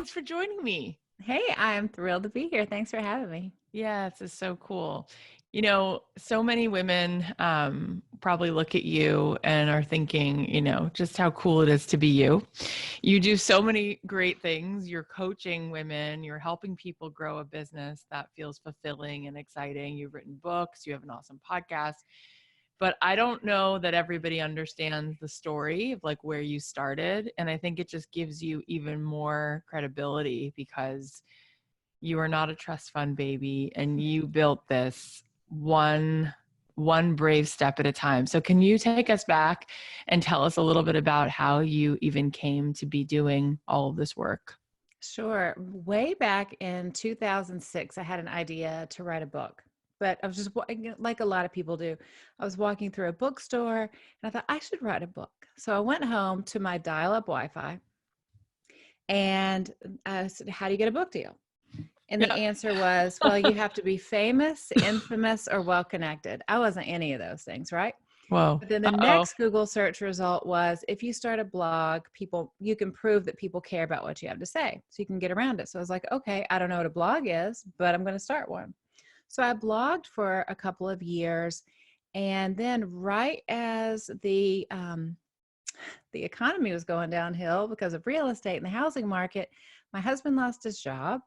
Thanks for joining me. Hey, I'm thrilled to be here. Thanks for having me. Yeah, this is so cool. So many women probably look at you and are thinking, just how cool it is to be you. You do so many great things. You're coaching women, you're helping people grow a business that feels fulfilling and exciting. You've written books, you have an awesome podcast. But I don't know that everybody understands the story of like where you started. And I think it just gives you even more credibility because you are not a trust fund baby and you built this one brave step at a time. So can you take us back and tell us a little bit about how you even came to be doing all of this work? Sure. Way back in 2006, I had an idea to write a book, but I was just like a lot of people do. I was walking through a bookstore and I thought I should write a book. So I went home to my dial-up Wi-Fi and I said, "How do you get a book deal?" And the Yeah. answer was, well, you have to be famous, infamous, or well-connected. I wasn't any of those things, right? Whoa. But then the Uh-oh. next Google search result was, if you start a blog, you can prove that people care about what you have to say. So you can get around it. So I was like, okay, I don't know what a blog is, but I'm going to start one. So I blogged for a couple of years. And then right as the economy was going downhill because of real estate and the housing market, my husband lost his job.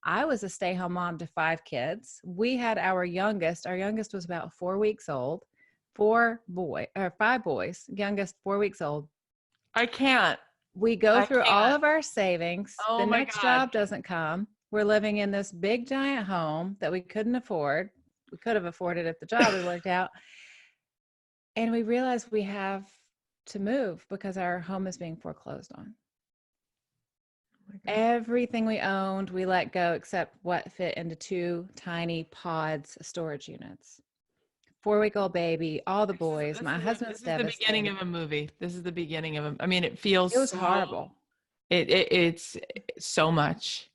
I was a stay-home mom to 5 kids. We had our youngest was about 4 weeks old, 5 boys, youngest 4 weeks old. I can't. We go I through all can't. of our savings. Oh The my next God. job doesn't come. We're living in this big giant home that we couldn't afford. We could have afforded if the job had worked out. And we realized we have to move because our home is being foreclosed on. Everything we owned, we let go except what fit into 2 tiny pods storage units. 4-week-old baby, all the boys. My husband's This is the beginning devastated. of a movie. This is the beginning of I mean, it feels It was so, horrible. it's so much.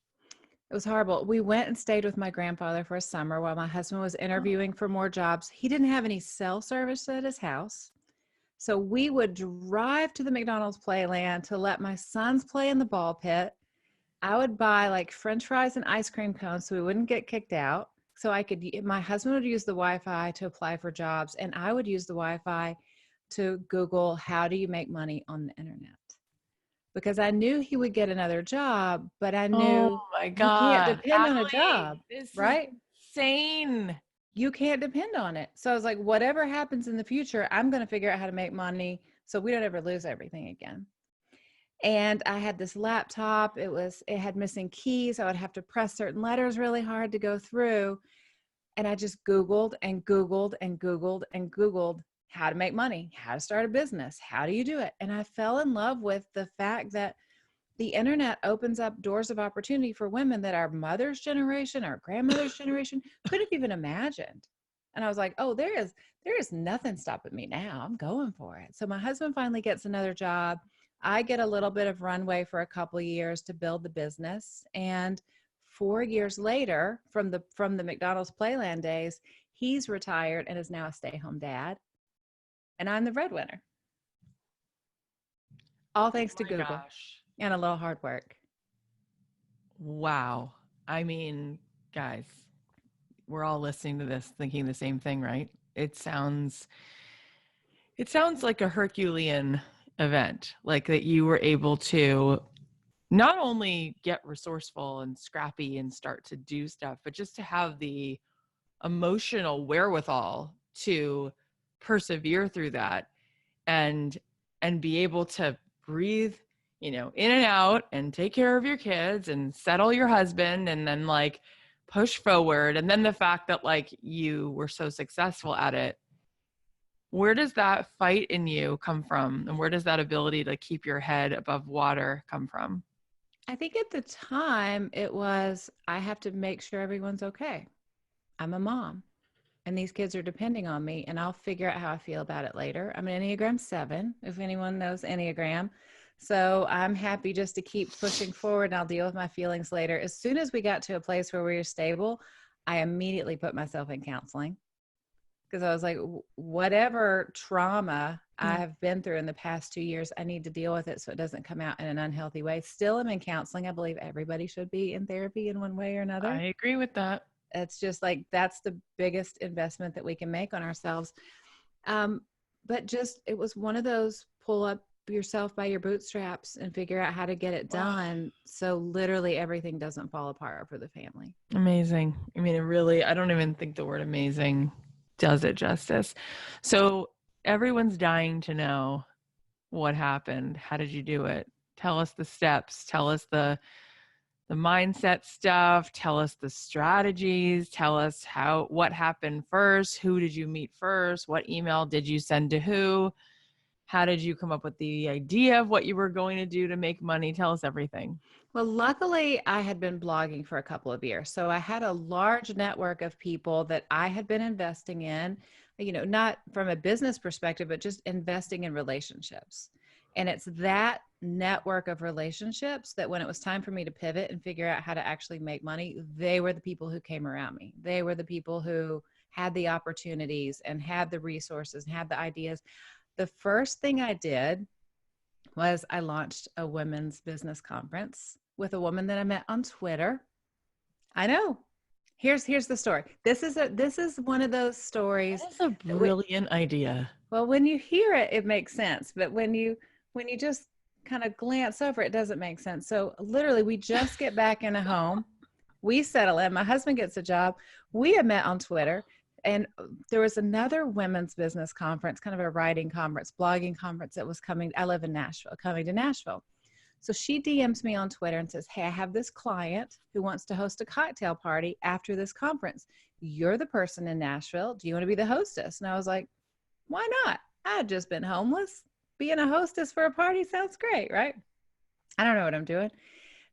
It was horrible. We went and stayed with my grandfather for a summer while my husband was interviewing for more jobs. He didn't have any cell service at his house. So we would drive to the McDonald's playland to let my sons play in the ball pit. I would buy like French fries and ice cream cones so we wouldn't get kicked out. So my husband would use the Wi-Fi to apply for jobs, and I would use the Wi-Fi to Google, how do you make money on the internet? Because I knew he would get another job, but I Oh knew my you can't God. depend on a Alli, job, this is right? insane. You can't depend on it. So I was like, whatever happens in the future, I'm going to figure out how to make money so we don't ever lose everything again. And I had this laptop. It had missing keys. I would have to press certain letters really hard to go through. And I just Googled and Googled and Googled and Googled how to make money, how to start a business, how do you do it? And I fell in love with the fact that the internet opens up doors of opportunity for women that our mother's generation, our grandmother's generation couldn't have even imagined. And I was like, oh, there is nothing stopping me now. I'm going for it. So my husband finally gets another job. I get a little bit of runway for a couple of years to build the business. And 4 years later, from the McDonald's Playland days, he's retired and is now a stay-home dad. And I'm the breadwinner. All Oh thanks to my Google gosh. and a little hard work. Wow. I mean, guys, we're all listening to this thinking the same thing, right? It sounds like a Herculean event, like that you were able to not only get resourceful and scrappy and start to do stuff, but just to have the emotional wherewithal to persevere through that and be able to breathe, in and out and take care of your kids and settle your husband and then like push forward. And then the fact that like you were so successful at it, where does that fight in you come from? And where does that ability to keep your head above water come from? I think at the time it was, I have to make sure everyone's okay. I'm a mom and these kids are depending on me, and I'll figure out how I feel about it later. I'm an Enneagram 7, if anyone knows Enneagram. So I'm happy just to keep pushing forward and I'll deal with my feelings later. As soon as we got to a place where we were stable, I immediately put myself in counseling because I was like, whatever trauma I Yeah. have been through in the past 2 years, I need to deal with it so it doesn't come out in an unhealthy way. Still am in counseling. I believe everybody should be in therapy in one way or another. I agree with that. It's just like, that's the biggest investment that we can make on ourselves. Um, but just, it was one of those pull up yourself by your bootstraps and figure out how to get it Wow. done. So literally everything doesn't fall apart for the family. Amazing. I mean, it really, I don't even think the word amazing does it justice. So everyone's dying to know what happened. How did you do it? Tell us the steps. Tell us the mindset stuff. Tell us the strategies. Tell us what happened first. Who did you meet first? What email did you send to who? How did you come up with the idea of what you were going to do to make money? Tell us everything. Well, luckily, I had been blogging for a couple of years. So I had a large network of people that I had been investing in, not from a business perspective, but just investing in relationships. And it's that network of relationships that when it was time for me to pivot and figure out how to actually make money, they were the people who came around me. They were the people who had the opportunities and had the resources and had the ideas. The first thing I did was I launched a women's business conference with a woman that I met on Twitter. I know. Here's the story. This is one of those stories. That's a brilliant idea. Well, when you hear it, it makes sense, but when you just kind of glance over, it doesn't make sense. So literally, we just get back in a home, we settle in. My husband gets a job. We had met on Twitter, and there was another women's business conference, kind of a writing conference, blogging conference that was coming. I live in Nashville, coming to Nashville. So she DMs me on Twitter and says, hey, I have this client who wants to host a cocktail party after this conference. You're the person in Nashville. Do you want to be the hostess? And I was like, why not? I had just been homeless. Being a hostess for a party sounds great, right? I don't know what I'm doing.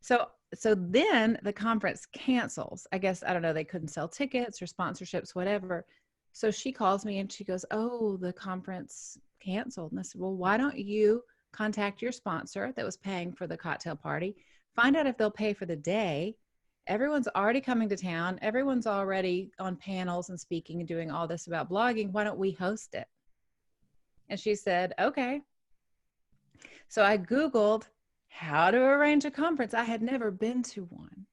So then the conference cancels. I guess, I don't know, they couldn't sell tickets or sponsorships, whatever. So she calls me and she goes, oh, the conference canceled. And I said, well, why don't you contact your sponsor that was paying for the cocktail party, find out if they'll pay for the day. Everyone's already coming to town. Everyone's already on panels and speaking and doing all this about blogging. Why don't we host it? And she said, okay. So I Googled how to arrange a conference. I had never been to one.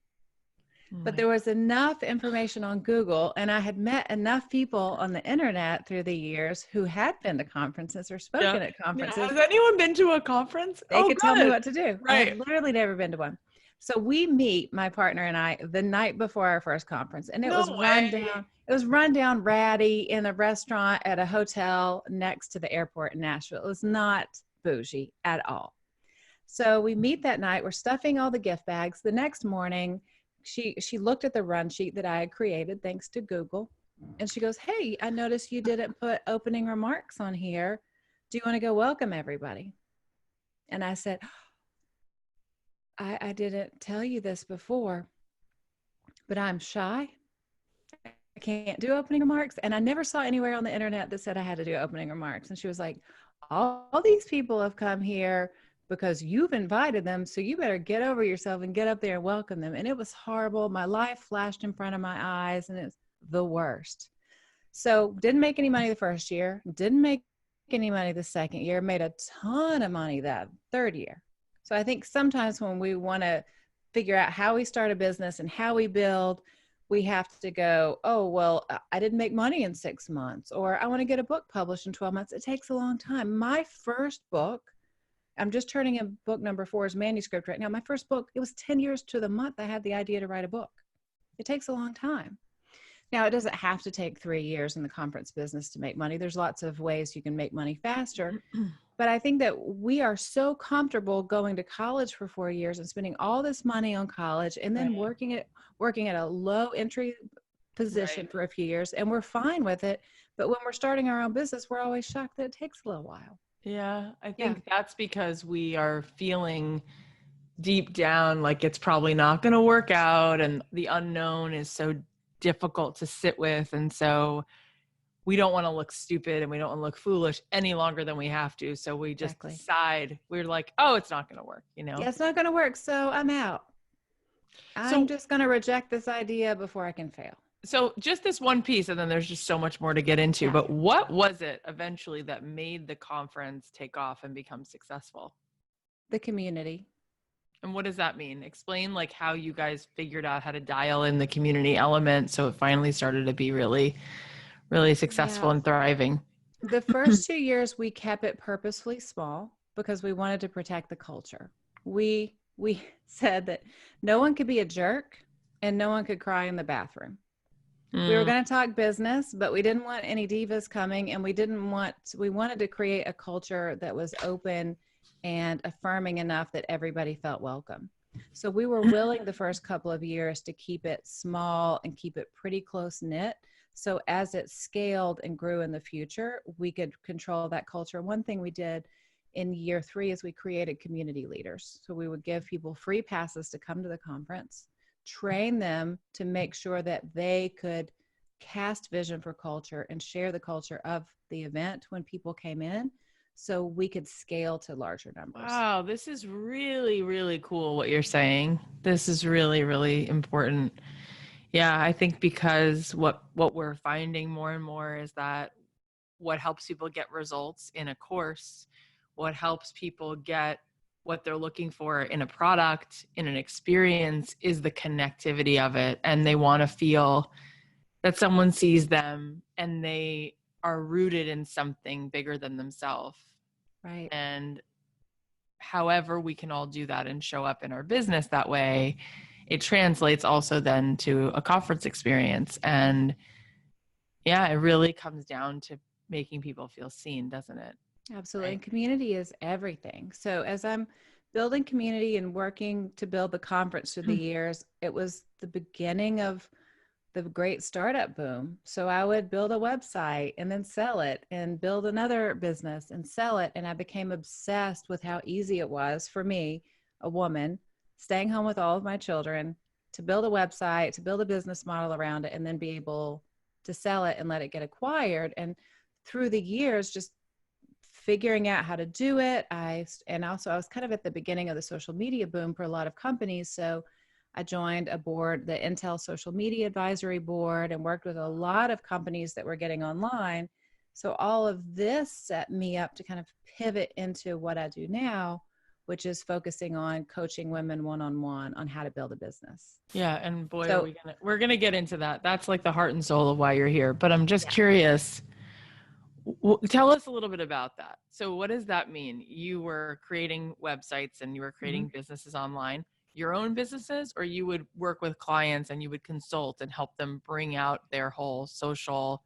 But there was enough information on Google, and I had met enough people on the internet through the years who had been to conferences or spoken at conferences. Yeah. Has anyone been to a conference? They could tell me what to do. Right. I had literally never been to one. So we meet, my partner and I, the night before our first conference, and it was run down. It was run down ratty in a restaurant at a hotel next to the airport in Nashville. It was not bougie at all. So we meet that night. We're stuffing all the gift bags. The next morning, she looked at the run sheet that I had created thanks to Google, and she goes, hey, I noticed you didn't put opening remarks on here. Do you want to go welcome everybody? And I said, I didn't tell you this before, but I'm shy. I can't do opening remarks. And I never saw anywhere on the internet that said I had to do opening remarks. And she was like, all these people have come here because you've invited them. So you better get over yourself and get up there and welcome them. And it was horrible. My life flashed in front of my eyes and it's the worst. So didn't make any money the first year, didn't make any money the second year, made a ton of money that third year. So I think sometimes when we want to figure out how we start a business and how we build, we have to go, oh, well, I didn't make money in 6 months, or I want to get a book published in 12 months. It takes a long time. My first book, I'm just turning in book number 4's manuscript right now. My first book, it was 10 years to the month I had the idea to write a book. It takes a long time. Now, it doesn't have to take 3 years in the conference business to make money. There's lots of ways you can make money faster. But I think that we are so comfortable going to college for 4 years and spending all this money on college and then working at a low entry position for a few years, and we're fine with it. But when we're starting our own business, we're always shocked that it takes a little while. Yeah, I think that's because we are feeling deep down like it's probably not going to work out, and the unknown is so difficult to sit with. And so we don't want to look stupid and we don't want to look foolish any longer than we have to. So we just decide, we're like, oh, it's not going to work, you know? Yeah, it's not going to work. So I'm out. I'm just going to reject this idea before I can fail. So just this one piece, and then there's just so much more to get into. Yeah. But what was it eventually that made the conference take off and become successful? The community. And what does that mean? Explain like how you guys figured out how to dial in the community element so it finally started to be really, really successful Yeah. and thriving. The first 2 years we kept it purposefully small because we wanted to protect the culture. We said that no one could be a jerk and no one could cry in the bathroom. We were Mm, going to talk business, but we didn't want any divas coming, and we wanted to create a culture that was open and affirming enough that everybody felt welcome. So we were willing the first couple of years to keep it small and keep it pretty close knit. So as it scaled and grew in the future, we could control that culture. One thing we did in year 3 is we created community leaders. So we would give people free passes to come to the conference, train them to make sure that they could cast vision for culture and share the culture of the event when people came in, so we could scale to larger numbers. wow, this is really, really cool what you're saying. This is really, really important. Yeah, I think because what we're finding more and more is that what helps people get results in a course, what helps people get what they're looking for in a product, in an experience, is the connectivity of it. And they want to feel that someone sees them and they are rooted in something bigger than themselves. Right. And however we can all do that and show up in our business that way, it translates also then to a conference experience. And yeah, it really comes down to making people feel seen, doesn't it? Absolutely. Right. And community is everything. So as I'm building community and working to build the conference through the years, it was the beginning of the great startup boom. So I would build a website and then sell it and build another business and sell it. And I became obsessed with how easy it was for me, a woman, staying home with all of my children, to build a website, to build a business model around it, and then be able to sell it and let it get acquired. And through the years, just figuring out how to do it. And also I was kind of at the beginning of the social media boom for a lot of companies. So I joined a board, the Intel Social Media Advisory Board, and worked with a lot of companies that were getting online. So all of this set me up to kind of pivot into what I do now, which is focusing on coaching women one-on-one on how to build a business. Yeah, and boy, So we're gonna get into that. That's like the heart and soul of why you're here. But I'm just yeah. curious. Tell us a little bit about that. So, what does that mean? You were creating websites and you were Mm-hmm. creating businesses online, your own businesses, or you would work with clients and you would consult and help them bring out their whole social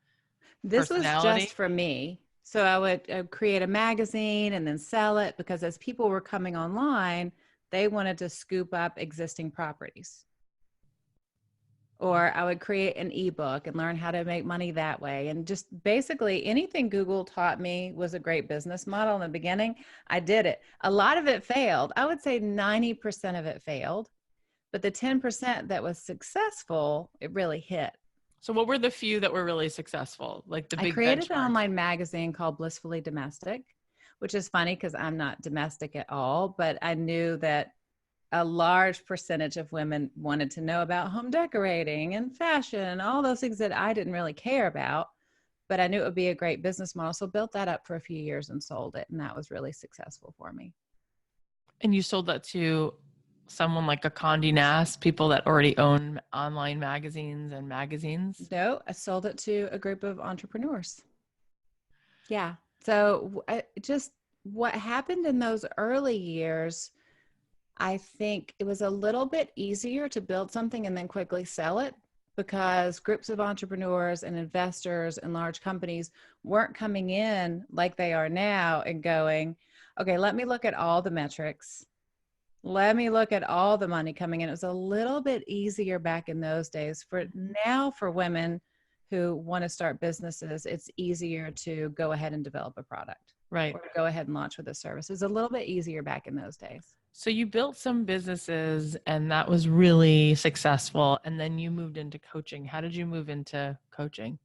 This was personality? just for me. So I would create a magazine and then sell it, because as people were coming online, they wanted to scoop up existing properties. Or I would create an ebook and learn how to make money that way. And just basically anything Google taught me was a great business model in the beginning. I did it. A lot of it failed. I would say 90% of it failed, but the 10% that was successful, it really hit. So, what were the few that were really successful, like the I big created an benchmarks? online magazine called Blissfully Domestic, which is funny because I'm not domestic at all, but I knew that a large percentage of women wanted to know about home decorating and fashion and all those things that I didn't really care about, but I knew it would be a great business model. So built that up for a few years and sold it. And that was really successful for me. And you sold that to someone like a Condé Nast, people that already own online magazines and magazines? No, I sold it to a group of entrepreneurs. Yeah. So just what happened in those early years, I think it was a little bit easier to build something and then quickly sell it, because groups of entrepreneurs and investors and large companies weren't coming in like they are now and going, okay, let me look at all the metrics. Let me look at all the money coming in. It was a little bit easier back in those days. For now, for women who want to start businesses, it's easier to go ahead and develop a product Right. or go ahead and launch with a service. It's a little bit easier back in those days. So you built some businesses and that was really successful. And then you moved into coaching. How did you move into coaching?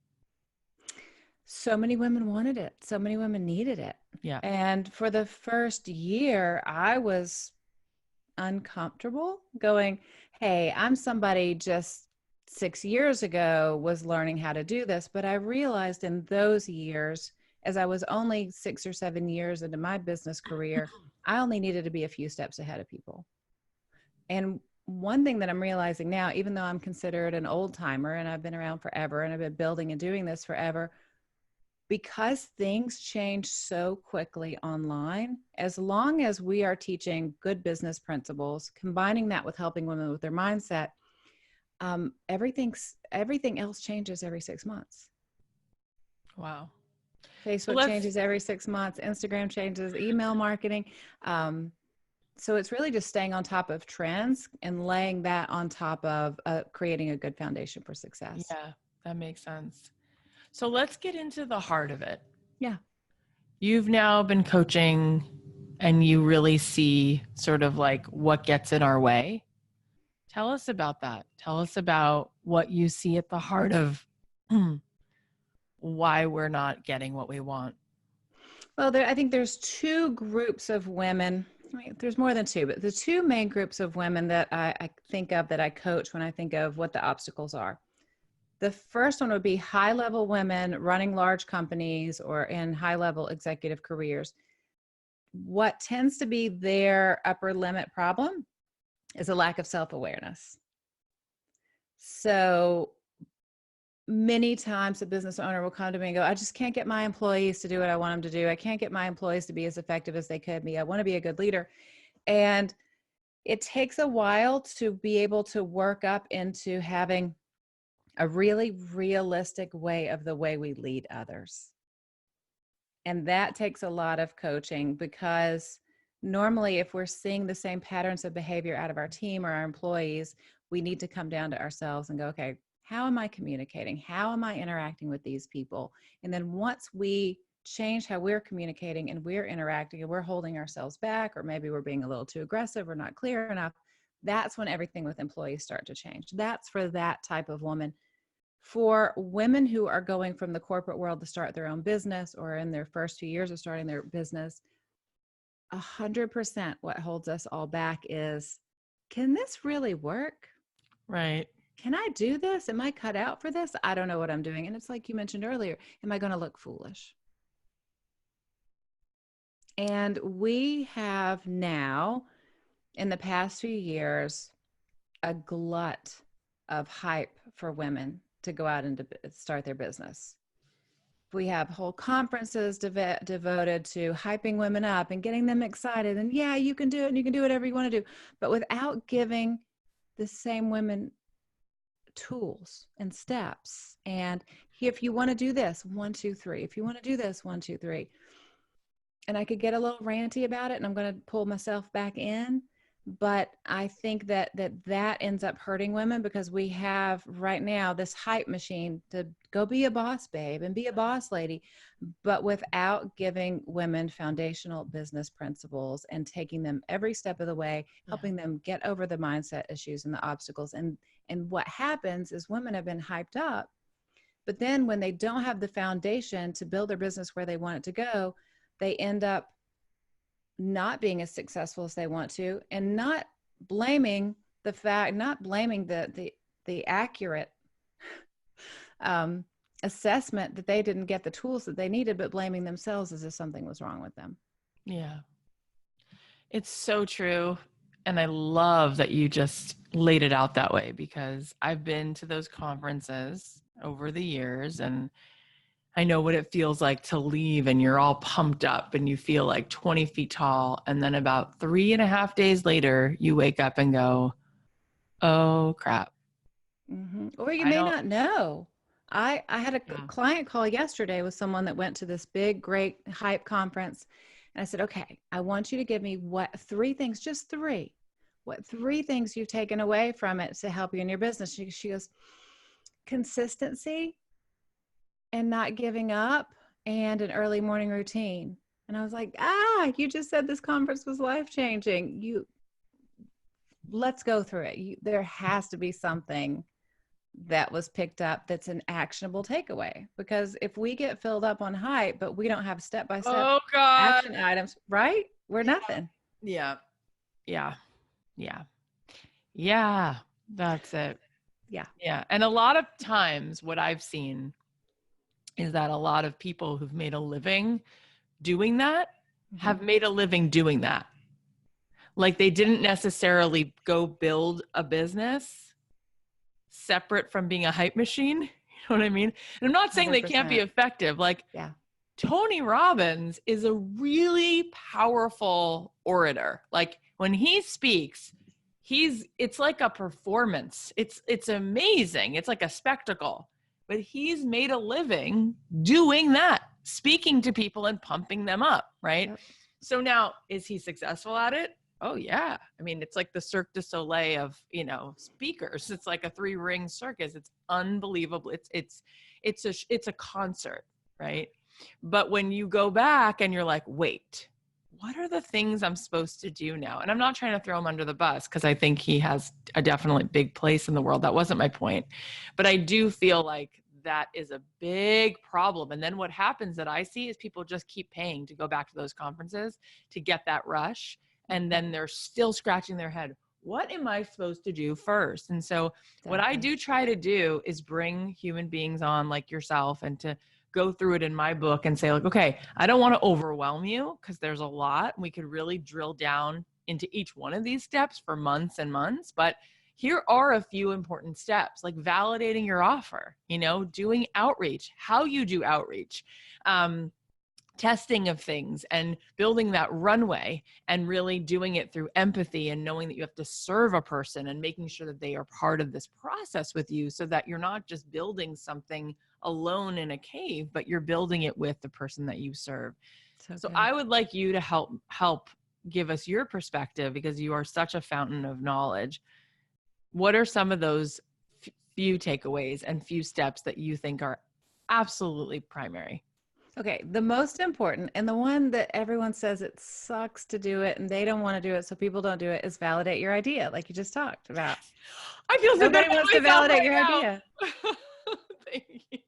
So many women wanted it. So many women needed it. Yeah. And for the first year, I was uncomfortable going, hey, I'm somebody just 6 years ago was learning how to do this. But I realized in those years, as I was only 6 or 7 years into my business career, I only needed to be a few steps ahead of people. And one thing that I'm realizing now, even though I'm considered an old timer and I've been around forever and I've been building and doing this forever, because things change so quickly online, as long as we are teaching good business principles, combining that with helping women with their mindset, everything else changes every 6 months. Wow. So Facebook let's, changes every 6 months. Instagram changes, email marketing. So it's really just staying on top of trends and laying that on top of creating a good foundation for success. yeah, that makes sense. So let's get into the heart of it. Yeah. You've now been coaching and you really see sort of like what gets in our way. Tell us about that. Tell us about what you see at the heart of why we're not getting what we want. Well, I think there's two groups of women. I mean, there's more than two, but the two main groups of women that I think of that I coach when I think of what the obstacles are. The first one would be high level women running large companies or in high level executive careers. What tends to be their upper limit problem is a lack of self awareness. So many times a business owner will come to me and go, I just can't get my employees to do what I want them to do. I can't get my employees to be as effective as they could be. I want to be a good leader. And it takes a while to be able to work up into having a really realistic way of the way we lead others. And that takes a lot of coaching, because normally if we're seeing the same patterns of behavior out of our team or our employees, we need to come down to ourselves and go, okay, how am I communicating? How am I interacting with these people? And then once we change how we're communicating and we're interacting and we're holding ourselves back, or maybe we're being a little too aggressive or not clear enough, that's when everything with employees start to change. That's for that type of woman. For women who are going from the corporate world to start their own business or in their first few years of starting their business, 100% what holds us all back is, can this really work? Right. Can I do this? Am I cut out for this? I don't know what I'm doing. And it's like you mentioned earlier, am I going to look foolish? And we have now, in the past few years, a glut of hype for women to go out and start their business. We have whole conferences devoted to hyping women up and getting them excited. And yeah, you can do it and you can do whatever you want to do, but without giving the same women tools and steps. And if you want to do this, 1, 2, 3. If you want to do this, 1, 2, 3. And I could get a little ranty about it, and I'm going to pull myself back in. But I think that ends up hurting women, because we have right now this hype machine to go be a boss babe and be a boss lady, but without giving women foundational business principles and taking them every step of the way, helping them get over the mindset issues and the obstacles. And what happens is women have been hyped up, but then when they don't have the foundation to build their business where they want it to go, they end up not being as successful as they want to, and not blaming the accurate assessment that they didn't get the tools that they needed, but blaming themselves as if something was wrong with them. Yeah. It's so true. And I love that you just laid it out that way, because I've been to those conferences over the years and I know what it feels like to leave and you're all pumped up and you feel like 20 feet tall. And then about 3.5 days later, you wake up and go, oh crap. Mm-hmm. Or you I may don't, not know. I had a yeah. client call yesterday with someone that went to this big, great hype conference. And I said, okay, I want you to give me just three, what 3 things you've taken away from it to help you in your business. She goes, consistency and not giving up and an early morning routine. And I was like, you just said this conference was life-changing. Let's go through it. There has to be something that was picked up that's an actionable takeaway, because if we get filled up on hype but we don't have step-by-step Oh God. action items, right, we're nothing. Yeah. Yeah. Yeah. Yeah. That's it. Yeah. Yeah. And a lot of times what I've seen is that a lot of people who've made a living doing that Mm-hmm. have made a living doing that. Like they didn't necessarily go build a business separate from being a hype machine. You know what I mean? And I'm not saying they can't be 100%. effective. Like Yeah. Tony Robbins is a really powerful orator. Like when he speaks, it's like a performance. It's amazing. It's like a spectacle. But he's made a living doing that, speaking to people and pumping them up, right? Yep. So now, is he successful at it? Oh yeah. I mean, it's like the Cirque du Soleil of, speakers. It's like a 3-ring circus. It's unbelievable. It's a concert, right? But when you go back and you're like, wait, what are the things I'm supposed to do now? And I'm not trying to throw him under the bus because I think he has a definitely big place in the world. That wasn't my point. But I do feel like that is a big problem. And then what happens that I see is people just keep paying to go back to those conferences to get that rush. And then they're still scratching their head. What am I supposed to do first? And so what I do try to do is bring human beings on like yourself and to go through it in my book and say like, okay, I don't want to overwhelm you because there's a lot. We could really drill down into each one of these steps for months and months, but here are a few important steps, like validating your offer, doing outreach, how you do outreach, testing of things and building that runway and really doing it through empathy and knowing that you have to serve a person and making sure that they are part of this process with you so that you're not just building something alone in a cave, but you're building it with the person that you serve. So I would like you to help give us your perspective because you are such a fountain of knowledge. What are some of those few takeaways and few steps that you think are absolutely primary? Okay, the most important and the one that everyone says it sucks to do it and they don't want to do it, so people don't do it, is validate your idea, like you just talked about. I feel so good Nobody about wants to myself validate right your now. idea. Thank you.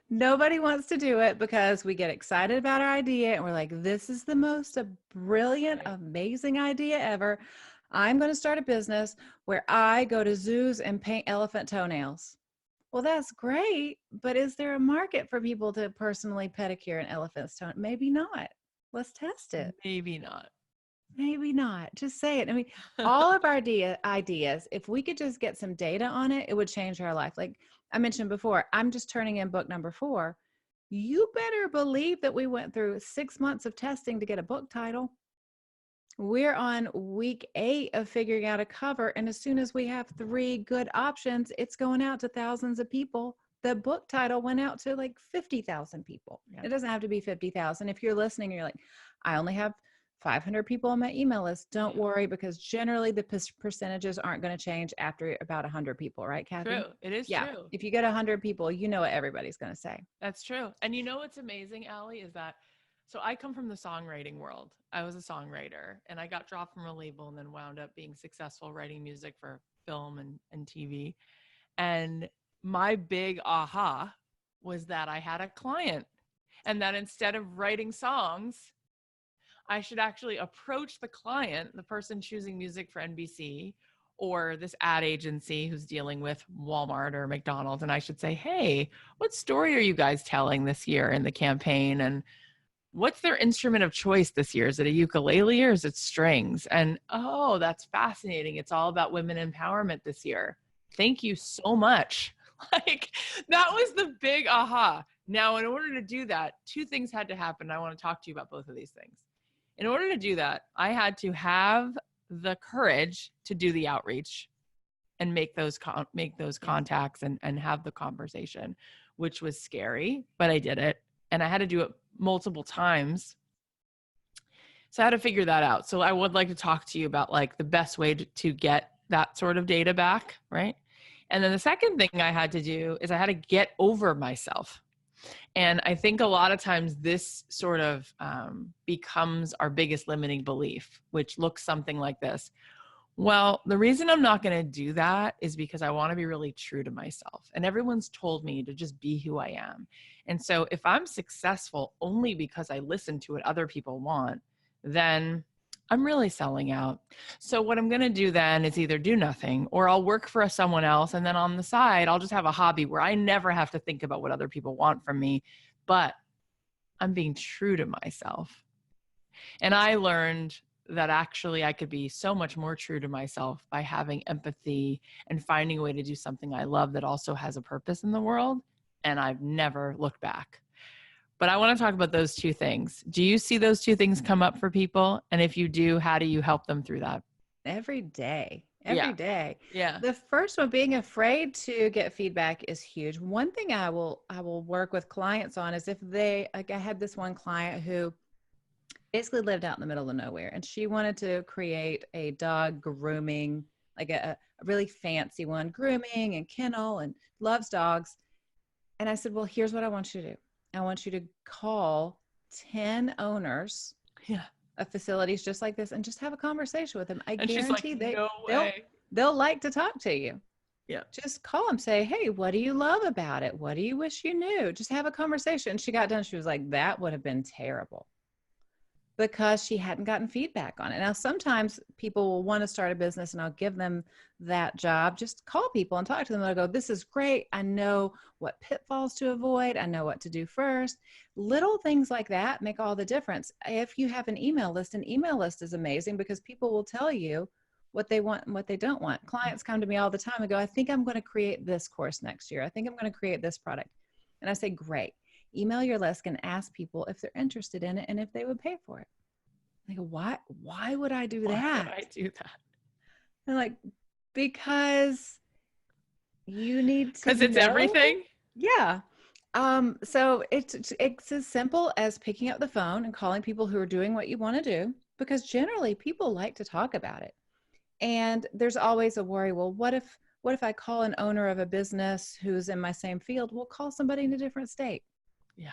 Nobody wants to do it because we get excited about our idea and we're like, this is the most brilliant, amazing idea ever. I'm going to start a business where I go to zoos and paint elephant toenails. Well, that's great, but is there a market for people to personally pedicure an elephant's toe? Maybe not. Let's test it. Maybe not. Maybe not. Just say it. I mean, all of our ideas, if we could just get some data on it, it would change our life. Like I mentioned before, I'm just turning in book number 4. You better believe that we went through 6 months of testing to get a book title. We're on week 8 of figuring out a cover. And as soon as we have 3 good options, it's going out to thousands of people. The book title went out to like 50,000 people. Yeah. It doesn't have to be 50,000. If you're listening and you're like, I only have 500 people on my email list, don't worry, because generally the percentages aren't going to change after about 100 people, right, Kathy? True. It is true. If you get 100 people, you know what everybody's going to say. That's true. And you know what's amazing, Alli, is that so I come from the songwriting world. I was a songwriter and I got dropped from a label and then wound up being successful writing music for film and TV. And my big aha was that I had a client and that instead of writing songs, I should actually approach the client, the person choosing music for NBC or this ad agency who's dealing with Walmart or McDonald's. And I should say, hey, what story are you guys telling this year in the campaign? And what's their instrument of choice this year? Is it a ukulele or is it strings? And oh, that's fascinating. It's all about women empowerment this year. Thank you so much. Like that was the big aha. Now, in order to do that, 2 things had to happen. I want to talk to you about both of these things. In order to do that, I had to have the courage to do the outreach and make those contacts and have the conversation, which was scary, but I did it. And I had to do it multiple times. So I had to figure that out. So I would like to talk to you about like the best way to get that sort of data back, right? And then the second thing I had to do is I had to get over myself. And I think a lot of times this sort of becomes our biggest limiting belief, which looks something like this. Well, the reason I'm not going to do that is because I want to be really true to myself. And everyone's told me to just be who I am. And so if I'm successful only because I listen to what other people want, then I'm really selling out. So what I'm going to do then is either do nothing or I'll work for someone else. And then on the side, I'll just have a hobby where I never have to think about what other people want from me, but I'm being true to myself. And I learned that actually I could be so much more true to myself by having empathy and finding a way to do something I love that also has a purpose in the world. And I've never looked back. But I want to talk about those two things. Do you see those two things come up for people? And if you do, how do you help them through that? Every day, Yeah. every day. Yeah. The first one, being afraid to get feedback, is huge. One thing I will work with clients on is if they, like, I had this one client who basically lived out in the middle of nowhere, and she wanted to create a dog grooming, like a really fancy one, grooming and kennel, and loves dogs. And I said, well, here's what I want you to do. I want you to call 10 owners Yeah. of facilities just like this and just have a conversation with them. I And she's like, guarantee no they'll way. they'll like to talk to you. Yeah. Just call them, say, hey, what do you love about it? What do you wish you knew? Just have a conversation. She got done. She was like, that would have been terrible, because she hadn't gotten feedback on it. Now, sometimes people will want to start a business and I'll give them that job. Just call people and talk to them. They'll go, this is great. I know what pitfalls to avoid. I know what to do first. Little things like that make all the difference. If you have an email list, is amazing because people will tell you what they want and what they don't want. Clients come to me all the time and go, I think I'm going to create this course next year. I think I'm going to create this product. And I say, great. Email your list and ask people if they're interested in it and if they would pay for it. They go, why would I do that? Why would I do that? I'm like, because you need to Because it's know. everything. Yeah. So it's as simple as picking up the phone and calling people who are doing what you want to do, because generally people like to talk about it. And there's always a worry. Well, what if I call an owner of a business who's in my same field? We'll call somebody in a different state. Yeah.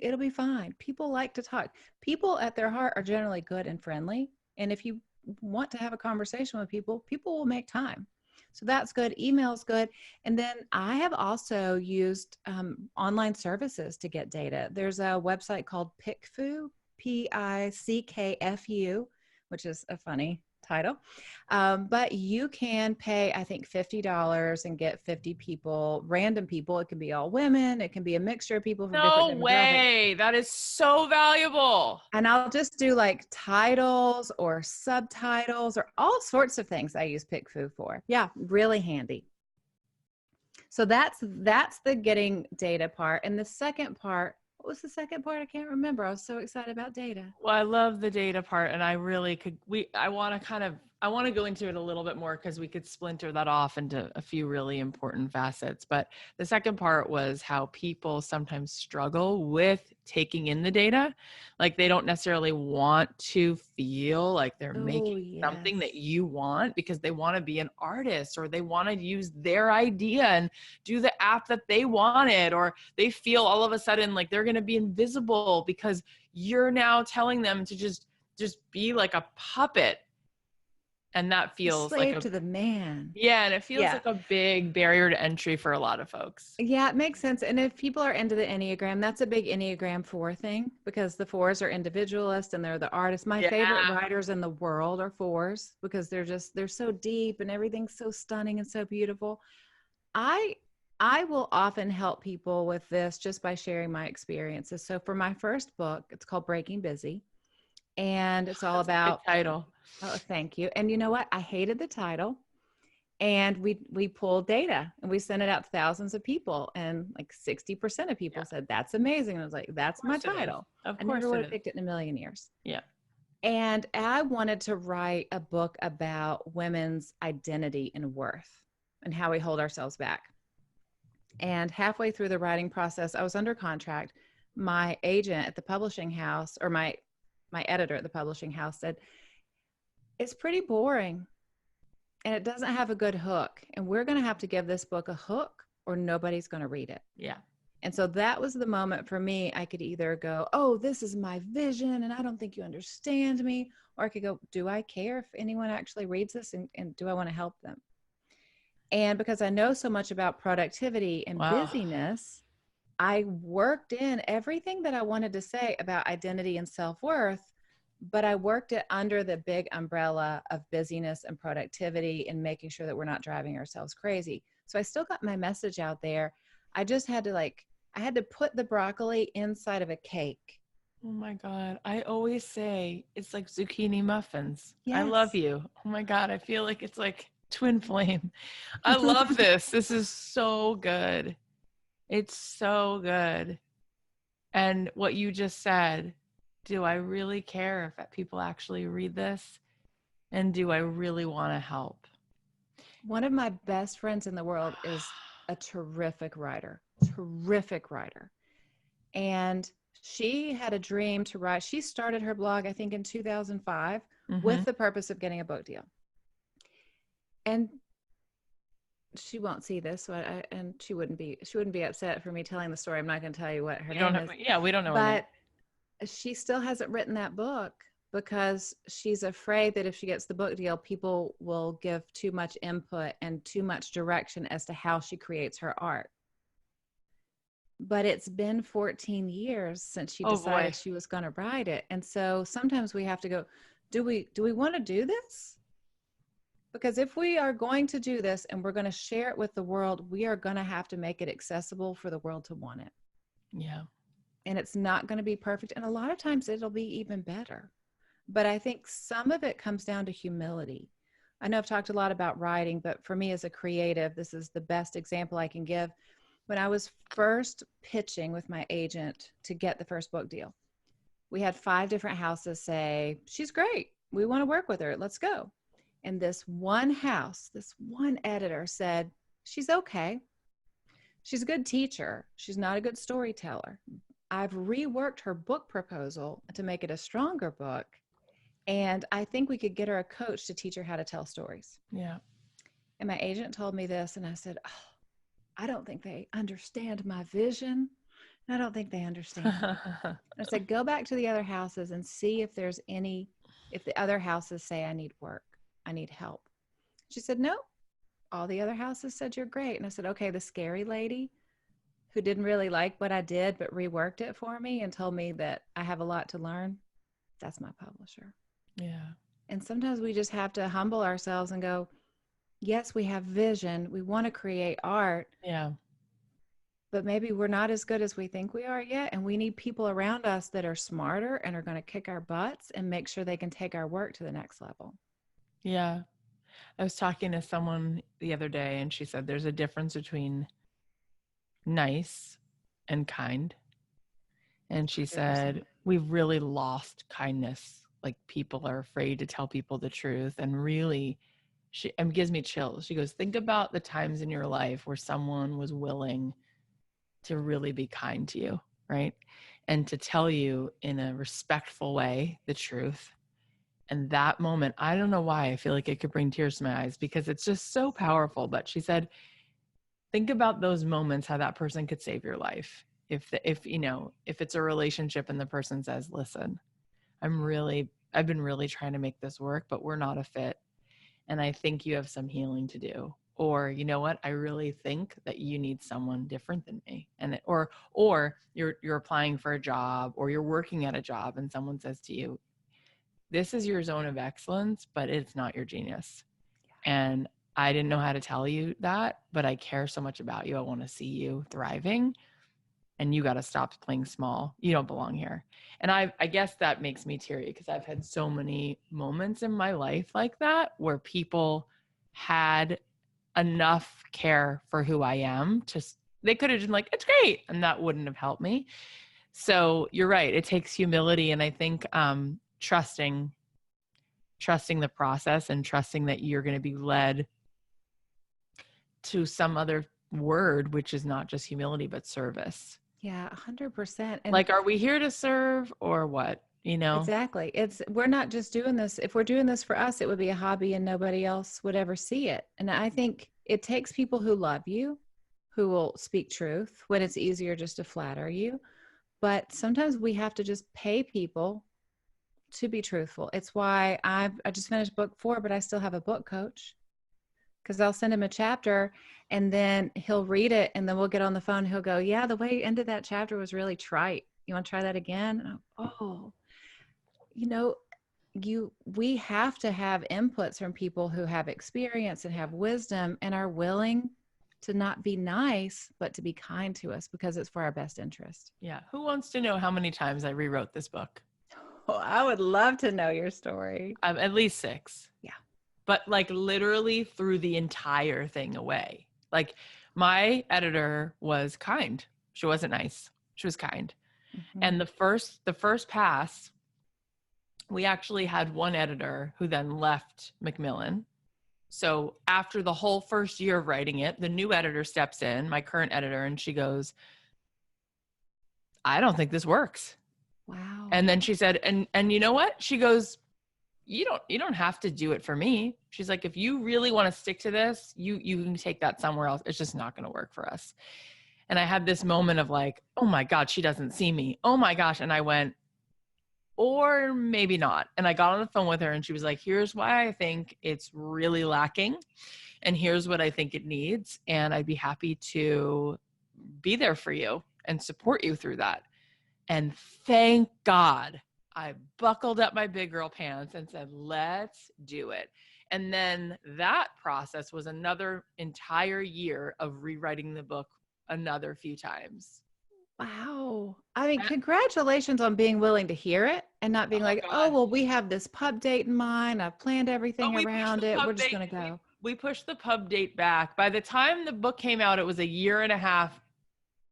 It'll be fine. People like to talk. People at their heart are generally good and friendly. And if you want to have a conversation with people, people will make time. So that's good. Email's good. And then I have also used online services to get data. There's a website called PICFU, PICKFU, which is a funny title. But you can pay, I think, $50 and get 50 people, random people. It can be all women. It can be a mixture of people from different No demographics. way. That is so valuable. And I'll just do like titles or subtitles or all sorts of things I use PickFu for. Yeah, really handy. So that's the getting data part. And the second part, what was the second part? I can't remember. I was so excited about data. Well, I love the data part, and I really could, I want to go into it a little bit more because we could splinter that off into a few really important facets. But the second part was how people sometimes struggle with taking in the data. Like they don't necessarily want to feel like they're making something that you want because they want to be an artist or they want to use their idea and do the app that they wanted, or they feel all of a sudden like they're going to be invisible because you're now telling them to just be like a puppet. And that feels slave like to the man. Yeah. And it feels like a big barrier to entry for a lot of folks. Yeah, it makes sense. And if people are into the Enneagram, that's a big Enneagram 4 thing, because the 4s are individualists and they're the artists. My favorite writers in the world are 4s because they're so deep and everything's so stunning and so beautiful. I will often help people with this just by sharing my experiences. So for my first book, it's called Breaking Busy. And it's all about a good title. Oh, thank you. And you know what? I hated the title. And we pulled data and we sent it out to thousands of people. And like 60% of people said, that's amazing. And I was like, that's my title. I never would have picked it in a million years. Yeah. And I wanted to write a book about women's identity and worth and how we hold ourselves back. And halfway through the writing process, I was under contract. My agent at the publishing house, or my editor at the publishing house, said, it's pretty boring and it doesn't have a good hook. And we're going to have to give this book a hook or nobody's going to read it. Yeah. And so that was the moment for me. I could either go, oh, this is my vision and I don't think you understand me. Or I could go, do I care if anyone actually reads this and do I want to help them? And because I know so much about productivity and busyness, I worked in everything that I wanted to say about identity and self-worth but I worked it under the big umbrella of busyness and productivity and making sure that we're not driving ourselves crazy. So I still got my message out there. I just had to I had to put the broccoli inside of a cake. Oh my God. I always say it's like zucchini muffins. I love Yes. you. Oh my God. I feel like it's like twin flame. I love this. This is so good. It's so good. And what you just said, do I really care if people actually read this? And do I really want to help? One of my best friends in the world is a terrific writer, terrific writer. And she had a dream to write. She started her blog, I think, in 2005 with the purpose of getting a book deal. And she won't see this, so and she wouldn't be upset for me telling the story. I'm not going to tell you what her name is. Yeah, we don't know. But she still hasn't written that book because she's afraid that if she gets the book deal, people will give too much input and too much direction as to how she creates her art. But it's been 14 years since she decided she was going to write it. And so sometimes we have to go, do we want to do this? Because if we are going to do this and we're going to share it with the world, we are going to have to make it accessible for the world to want it. Yeah. And it's not going to be perfect. And a lot of times it'll be even better. But I think some of it comes down to humility. I know I've talked a lot about writing, but for me as a creative, this is the best example I can give. When I was first pitching with my agent to get the first book deal, we had 5 different houses say, she's great. We want to work with her. Let's go. And this one house, this one editor said, she's okay. She's a good teacher. She's not a good storyteller. I've reworked her book proposal to make it a stronger book. And I think we could get her a coach to teach her how to tell stories. Yeah. And my agent told me this, and I said, oh, I don't think they understand my vision. I don't think they understand me. I said, go back to the other houses and see if there's if the other houses say I need work, I need help. She said, no, all the other houses said you're great. And I said, okay, the scary lady who didn't really like what I did, but reworked it for me and told me that I have a lot to learn, that's my publisher. Yeah. And sometimes we just have to humble ourselves and go, yes, we have vision. We want to create art. Yeah. But maybe we're not as good as we think we are yet. And we need people around us that are smarter and are going to kick our butts and make sure they can take our work to the next level. Yeah. I was talking to someone the other day and she said there's a difference between nice and kind. And she 100%. said, we've really lost kindness. Like people are afraid to tell people the truth. And really, it gives me chills. She goes, think about the times in your life where someone was willing to really be kind to you, right? And to tell you in a respectful way the truth. And that moment, I don't know why I feel like it could bring tears to my eyes because it's just so powerful. But she said, think about those moments, how that person could save your life. If it's a relationship and the person says, listen, I've been really trying to make this work, but we're not a fit. And I think you have some healing to do. Or, you know what? I really think that you need someone different than me. And or you're applying for a job or you're working at a job and someone says to you, this is your zone of excellence, but it's not your genius. And I didn't know how to tell you that, but I care so much about you. I want to see you thriving. And you got to stop playing small. You don't belong here. And I guess that makes me teary because I've had so many moments in my life like that where people had enough care for who I am. They could have been like, it's great. And that wouldn't have helped me. So you're right. It takes humility. And I think trusting the process and trusting that you're going to be led to some other word, which is not just humility, but service. Yeah, 100%. And like, are we here to serve or what? Exactly. We're not just doing this. If we're doing this for us, it would be a hobby and nobody else would ever see it. And I think it takes people who love you, who will speak truth when it's easier just to flatter you. But sometimes we have to just pay people to be truthful. It's why I just finished book 4, but I still have a book coach. Because I'll send him a chapter and then he'll read it and then we'll get on the phone. He'll go, yeah, the way you ended that chapter was really trite. You want to try that again? And we have to have inputs from people who have experience and have wisdom and are willing to not be nice, but to be kind to us because it's for our best interest. Yeah. Who wants to know how many times I rewrote this book? Oh, I would love to know your story. At least 6. Yeah. But like literally threw the entire thing away. Like my editor was kind. She wasn't nice. She was kind. Mm-hmm. And the first pass, we actually had one editor who then left Macmillan. So after the whole first year of writing it, the new editor steps in, my current editor, and she goes, I don't think this works. Wow. And then she said, and you know what? She goes, you don't have to do it for me. She's like, if you really want to stick to this, you can take that somewhere else. It's just not going to work for us. And I had this moment of like, oh my God, she doesn't see me. Oh my gosh. And I went, or maybe not. And I got on the phone with her and she was like, here's why I think it's really lacking. And here's what I think it needs. And I'd be happy to be there for you and support you through that. And thank God I buckled up my big girl pants and said, let's do it. And then that process was another entire year of rewriting the book another few times. Wow. I mean, congratulations on being willing to hear it and not being like, oh, well, we have this pub date in mind. I've planned everything around it. We're just going to go. We pushed the pub date back. By the time the book came out, it was a year and a half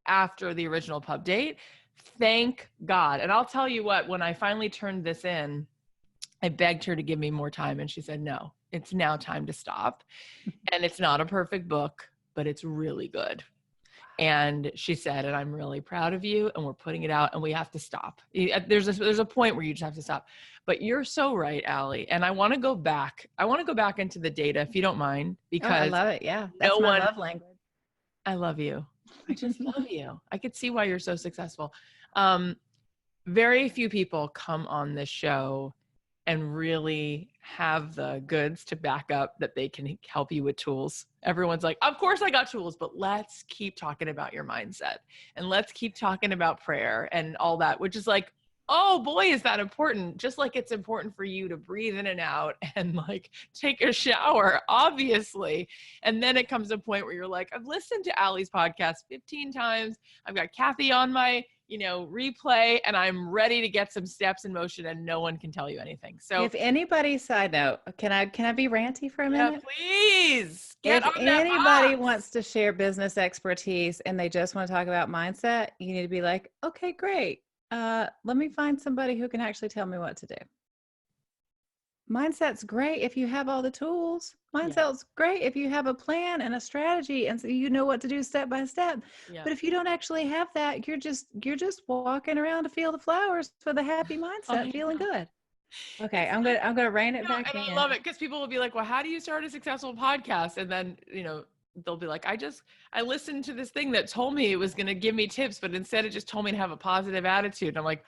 after the original pub date. Thank God. And I'll tell you what, when I finally turned this in, I begged her to give me more time. And she said, no, it's now time to stop. And it's not a perfect book, but it's really good. And she said, and I'm really proud of you, and we're putting it out, and we have to stop. There's a point where you just have to stop. But you're so right, Alli. And I want to go back. I want to go back into the data, if you don't mind, because I love it. Yeah. That's my love language. I love you. I just love you. I could see why you're so successful. Very few people come on this show and really have the goods to back up that they can help you with tools. Everyone's like, of course I got tools, but let's keep talking about your mindset and let's keep talking about prayer and all that, which is like, oh boy, is that important. Just like it's important for you to breathe in and out and like take a shower, obviously. And then it comes a point where you're like, I've listened to Alli's podcast 15 times. I've got Kathy on my, replay, and I'm ready to get some steps in motion and no one can tell you anything. So if anybody, side note, can I be ranty for a minute? Please. If anybody wants to share business expertise and they just want to talk about mindset, you need to be like, okay, great. Let me find somebody who can actually tell me what to do. Mindset's great if you have all the tools. Mindset's great if you have a plan and a strategy and so you know what to do step by step. Yeah. But if you don't actually have that, you're just walking around to feel the flowers with a happy mindset, feeling good. Okay, I'm gonna rein it back in. I love it because people will be like, well, how do you start a successful podcast? And then, they'll be like, I listened to this thing that told me it was going to give me tips, but instead it just told me to have a positive attitude. And I'm like,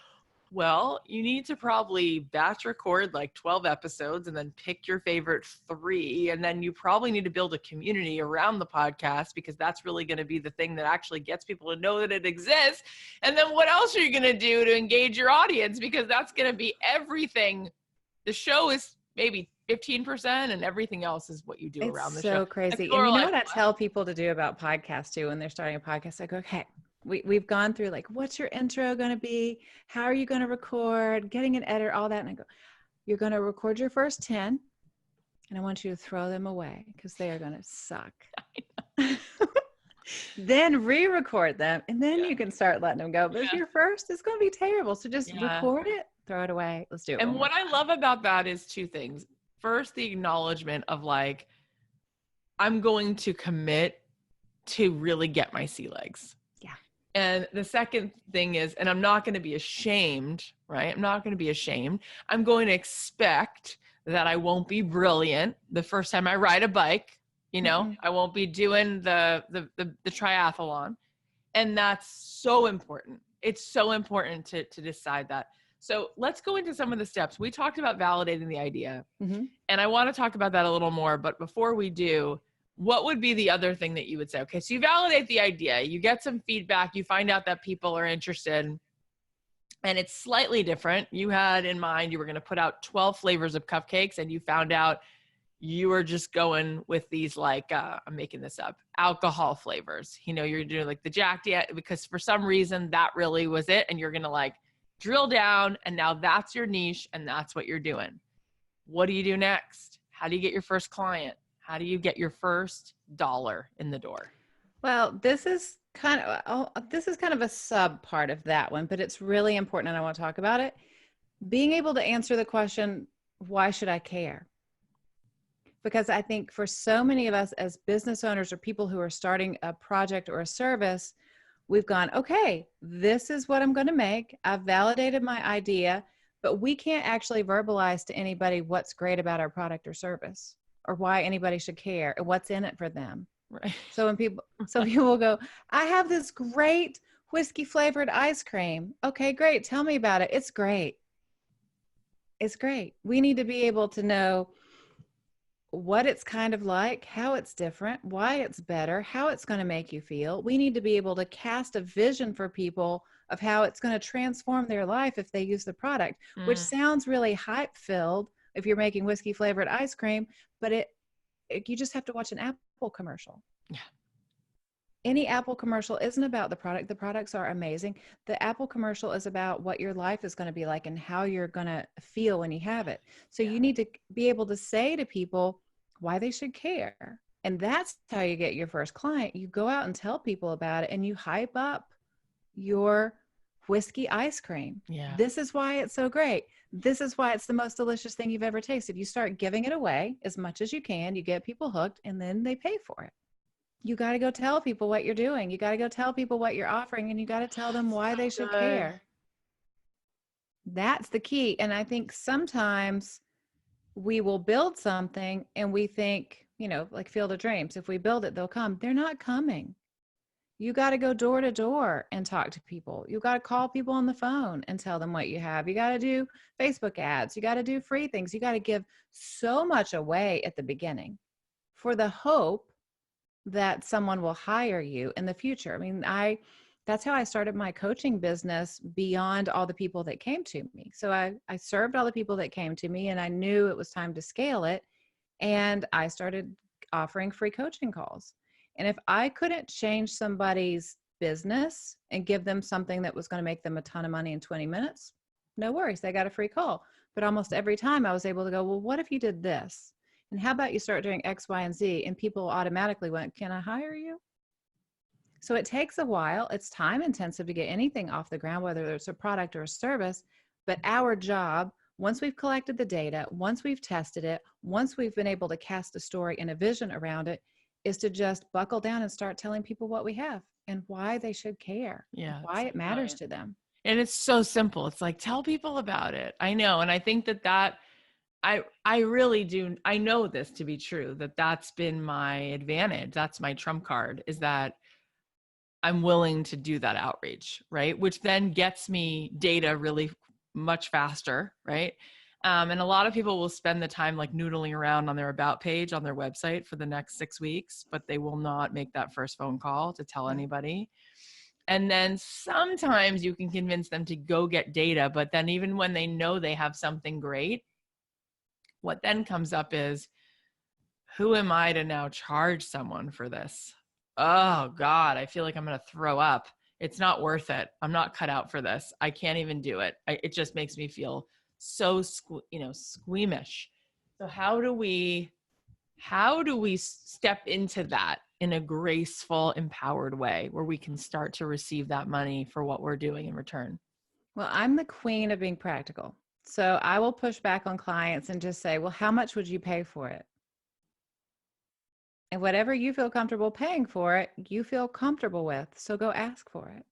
well, you need to probably batch record like 12 episodes and then pick your favorite 3. And then you probably need to build a community around the podcast because that's really going to be the thing that actually gets people to know that it exists. And then what else are you going to do to engage your audience? Because that's going to be everything. The show is maybe 15% and everything else is what you do around the show. It's so crazy. And you know what I tell people to do about podcasts too when they're starting a podcast? I go, okay, we've gone through like, what's your intro going to be? How are you going to record? Getting an editor, all that. And I go, you're going to record your first 10 and I want you to throw them away because they are going to suck. Then re-record them and then you can start letting them go. But if you're first, it's going to be terrible. So just record it, throw it away. Let's do it. And what I love about that is 2 things. First, the acknowledgement of like, I'm going to commit to really get my sea legs. Yeah. And the second thing is, and I'm not going to be ashamed, right? I'm not going to be ashamed. I'm going to expect that I won't be brilliant the first time I ride a bike. I won't be doing the triathlon. And that's so important. It's so important to decide that. So let's go into some of the steps. We talked about validating the idea, and I want to talk about that a little more. But before we do, what would be the other thing that you would say? Okay, so you validate the idea, you get some feedback, you find out that people are interested. and it's slightly different. You had in mind you were going to put out 12 flavors of cupcakes, and you found out you were just going with these like I'm making this up, alcohol flavors. You know, you're doing like the Jack because for some reason that really was it, and you're going to like drill down, and now that's your niche and that's what you're doing. What do you do next? How do you get your first client? How do you get your first dollar in the door? Well, this is kind of a sub part of that one, but it's really important and I want to talk about it. Being able to answer the question, why should I care? Because I think for so many of us as business owners or people who are starting a project or a service, we've gone, okay, this is what I'm going to make. I've validated my idea, but we can't actually verbalize to anybody what's great about our product or service or why anybody should care and what's in it for them. Right. So when people go, I have this great whiskey flavored ice cream. Okay, great. Tell me about it. It's great. It's great. We need to be able to know what it's kind of like, how it's different, why it's better, how it's going to make you feel. We need to be able to cast a vision for people of how it's going to transform their life if they use the product, which sounds really hype filled if you're making whiskey flavored ice cream, but you just have to watch an Apple commercial. Yeah. Any Apple commercial isn't about the product. The products are amazing. The Apple commercial is about what your life is going to be like and how you're going to feel when you have it. So you need to be able to say to people why they should care. And that's how you get your first client. You go out and tell people about it and you hype up your whiskey ice cream. Yeah. This is why it's so great. This is why it's the most delicious thing you've ever tasted. You start giving it away as much as you can. You get people hooked and then they pay for it. You got to go tell people what you're doing. You got to go tell people what you're offering, and you got to tell them why they should care. That's the key. And I think sometimes we will build something and we think, like Field of Dreams, if we build it, they'll come. They're not coming. You got to go door to door and talk to people. You got to call people on the phone and tell them what you have. You got to do Facebook ads. You got to do free things. You got to give so much away at the beginning for the hope that someone will hire you in the future. I mean, that's how I started my coaching business beyond all the people that came to me. So I served all the people that came to me and I knew it was time to scale it. And I started offering free coaching calls. And if I couldn't change somebody's business and give them something that was going to make them a ton of money in 20 minutes, no worries, they got a free call. But almost every time I was able to go, well, what if you did this? And how about you start doing X, Y, and Z? And people automatically went, can I hire you? So it takes a while. It's time intensive to get anything off the ground, whether it's a product or a service. But our job, once we've collected the data, once we've tested it, once we've been able to cast a story and a vision around it, is to just buckle down and start telling people what we have and why they should care, why it matters to them. And it's so simple. It's like, tell people about it. I know. And I think that I really do. I know this to be true, that's been my advantage. That's my trump card, is that I'm willing to do that outreach, right? Which then gets me data really much faster, right? And a lot of people will spend the time like noodling around on their about page on their website for the next 6 weeks, but they will not make that first phone call to tell anybody. And then sometimes you can convince them to go get data, but then even when they know they have something great, what then comes up is, who am I to now charge someone for this? Oh God, I feel like I'm going to throw up. It's not worth it. I'm not cut out for this. I can't even do it. It just makes me feel so, squeamish. So how do we step into that in a graceful, empowered way where we can start to receive that money for what we're doing in return? Well, I'm the queen of being practical. So I will push back on clients and just say, well, how much would you pay for it? And whatever you feel comfortable paying for it, you feel comfortable with. So go ask for it.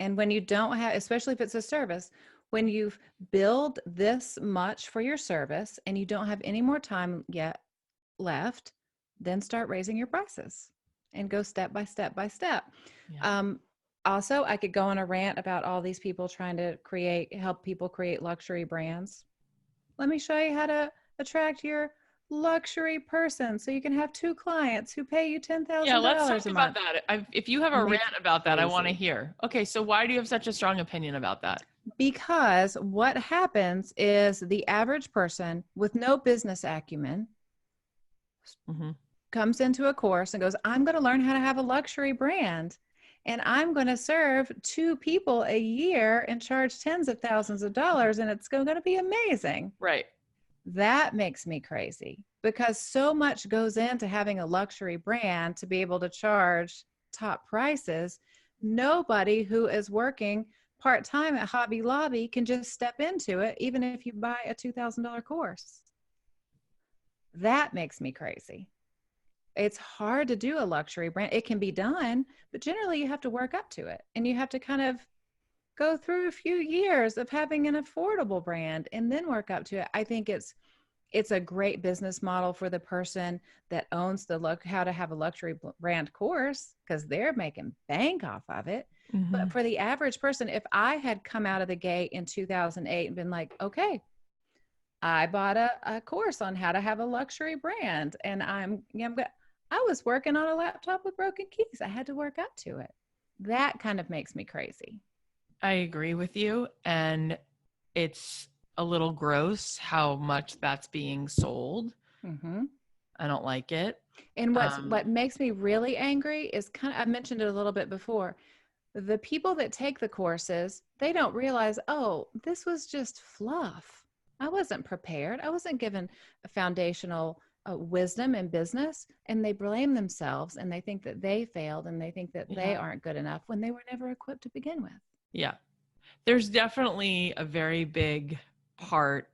And when you don't have, especially if it's a service, when you've billed this much for your service and you don't have any more time yet left, then start raising your prices and go step by step by step. Yeah. Also, I could go on a rant about all these people trying to help people create luxury brands. Let me show you how to attract your luxury person. So you can have 2 clients who pay you Yeah, let's $10,000 talk a about month. that. If you have It a makes rant me about that, I want to crazy. hear. Okay, so why do you have such a strong opinion about that? Because what happens is the average person with no business acumen Mm-hmm. comes into a course and goes, I'm going to learn how to have a luxury brand. And I'm going to serve 2 people a year and charge tens of thousands of dollars. And it's going to be amazing. Right. That makes me crazy because so much goes into having a luxury brand to be able to charge top prices. Nobody who is working part-time at Hobby Lobby can just step into it, even if you buy a $2,000 course. That makes me crazy. It's hard to do a luxury brand. It can be done, but generally you have to work up to it and you have to kind of go through a few years of having an affordable brand and then work up to it. I think it's a great business model for the person that owns the look how to have a luxury brand course because they're making bank off of it. Mm-hmm. But for the average person, if I had come out of the gate in 2008 and been like, okay, I bought a course on how to have a luxury brand and I was working on a laptop with broken keys. I had to work up to it. That kind of makes me crazy. I agree with you. And it's a little gross how much that's being sold. Mm-hmm. I don't like it. And Um, what makes me really angry is I mentioned it a little bit before. The people that take the courses, they don't realize, oh, this was just fluff. I wasn't prepared. I wasn't given a foundational wisdom in business, and they blame themselves and they think that they failed and they think that they yeah. aren't good enough when they were never equipped to begin with. Yeah. There's definitely a very big part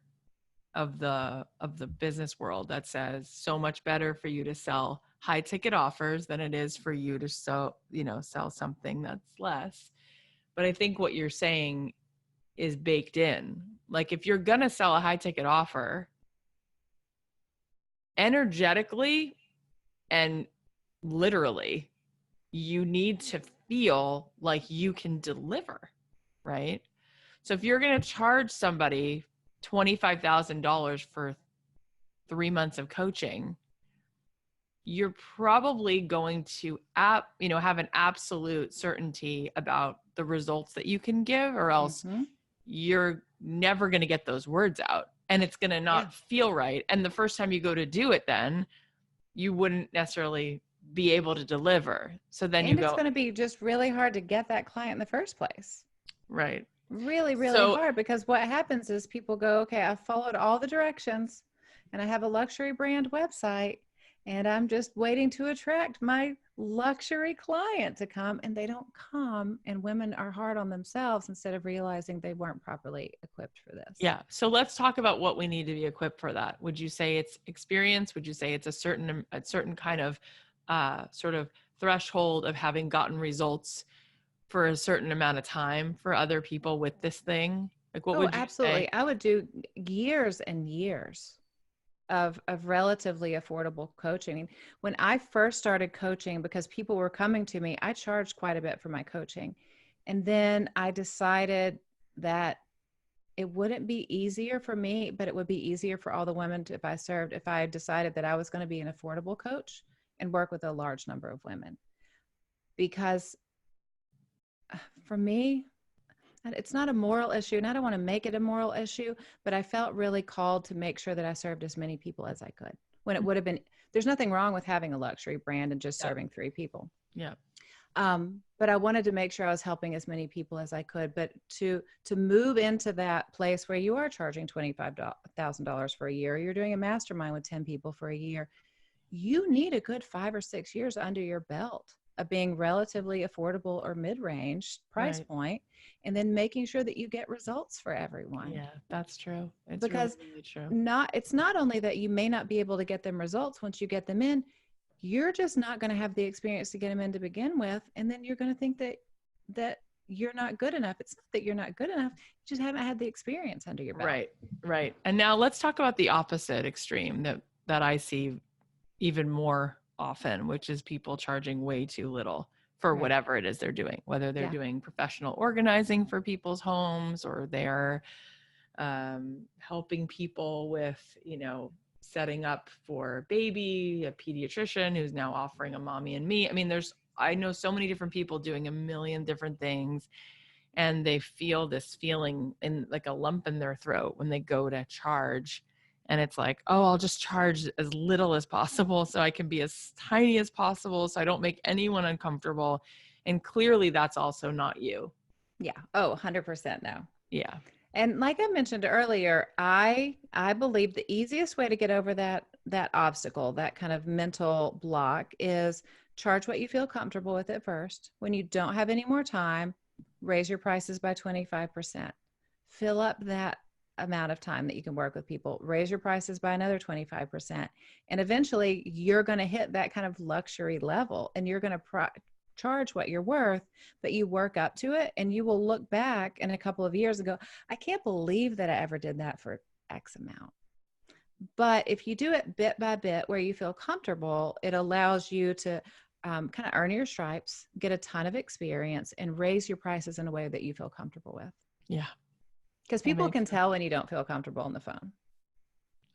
of the business world that says so much better for you to sell high ticket offers than it is for you to sell something that's less. But I think what you're saying is baked in. Like if you're going to sell a high ticket offer, energetically and literally, you need to feel like you can deliver, right? So if you're going to charge somebody $25,000 for 3 months of coaching, you're probably going to have an absolute certainty about the results that you can give, or else Mm-hmm. you're never going to get those words out and it's going to Yeah. not feel right. And the first time you go to do it, then you wouldn't necessarily be able to deliver. So then you And it's go, going to be just really hard to get that client in the first place. right. Really, really So hard because what happens is people go, okay, I followed all the directions and I have a luxury brand website and I'm just waiting to attract my luxury client to come, and they don't come, and women are hard on themselves instead of realizing they weren't properly equipped for this. yeah. So let's talk about what we need to be equipped for that. Would you say it's experience? Would you say it's a certain kind of sort of threshold of having gotten results for a certain amount of time for other people with this thing? Like what Oh, would you say? absolutely. I would do years and years of relatively affordable coaching. I mean, when I first started coaching, because people were coming to me, I charged quite a bit for my coaching. And then I decided that it wouldn't be easier for me, but it would be easier for all the women if I decided that I was going to be an affordable coach and work with a large number of women. Because for me, it's not a moral issue, and I don't want to make it a moral issue, but I felt really called to make sure that I served as many people as I could. When it would have been, there's nothing wrong with having a luxury brand and just Yeah. serving 3 people. Yeah. But I wanted to make sure I was helping as many people as I could. But to move into that place where you are charging $25,000 for a year, you're doing a mastermind with 10 people for a year, you need a good 5 or 6 years under your belt of being relatively affordable or mid-range price Right. point, and then making sure that you get results for everyone. Yeah, that's true. It's really, Because really true. it's not only that you may not be able to get them results once you get them in, you're just not going to have the experience to get them in to begin with, and then you're going to think that you're not good enough. It's not that you're not good enough, you just haven't had the experience under your belt. Right. Right. And now let's talk about the opposite extreme that I see even more often, which is people charging way too little for Right. whatever it is they're doing, whether they're Yeah. doing professional organizing for people's homes, or they're helping people with, setting up for baby, a pediatrician who's now offering a mommy and me. I mean, I know so many different people doing a million different things, and they feel this feeling in like a lump in their throat when they go to charge. And it's like, oh, I'll just charge as little as possible so I can be as tiny as possible so I don't make anyone uncomfortable. And clearly that's also not you. Yeah. Oh, 100% no. Yeah. And like I mentioned earlier, I believe the easiest way to get over that obstacle, that kind of mental block, is charge what you feel comfortable with at first. When you don't have any more time, raise your prices by 25%. Fill up that amount of time that you can work with people. Raise your prices by another 25%. And eventually you're going to hit that kind of luxury level, and you're going to charge what you're worth, but you work up to it, and you will look back in a couple of years and go, I can't believe that I ever did that for X amount. But if you do it bit by bit where you feel comfortable, it allows you to kind of earn your stripes, get a ton of experience, and raise your prices in a way that you feel comfortable with. Yeah. Because people can tell when you don't feel comfortable on the phone.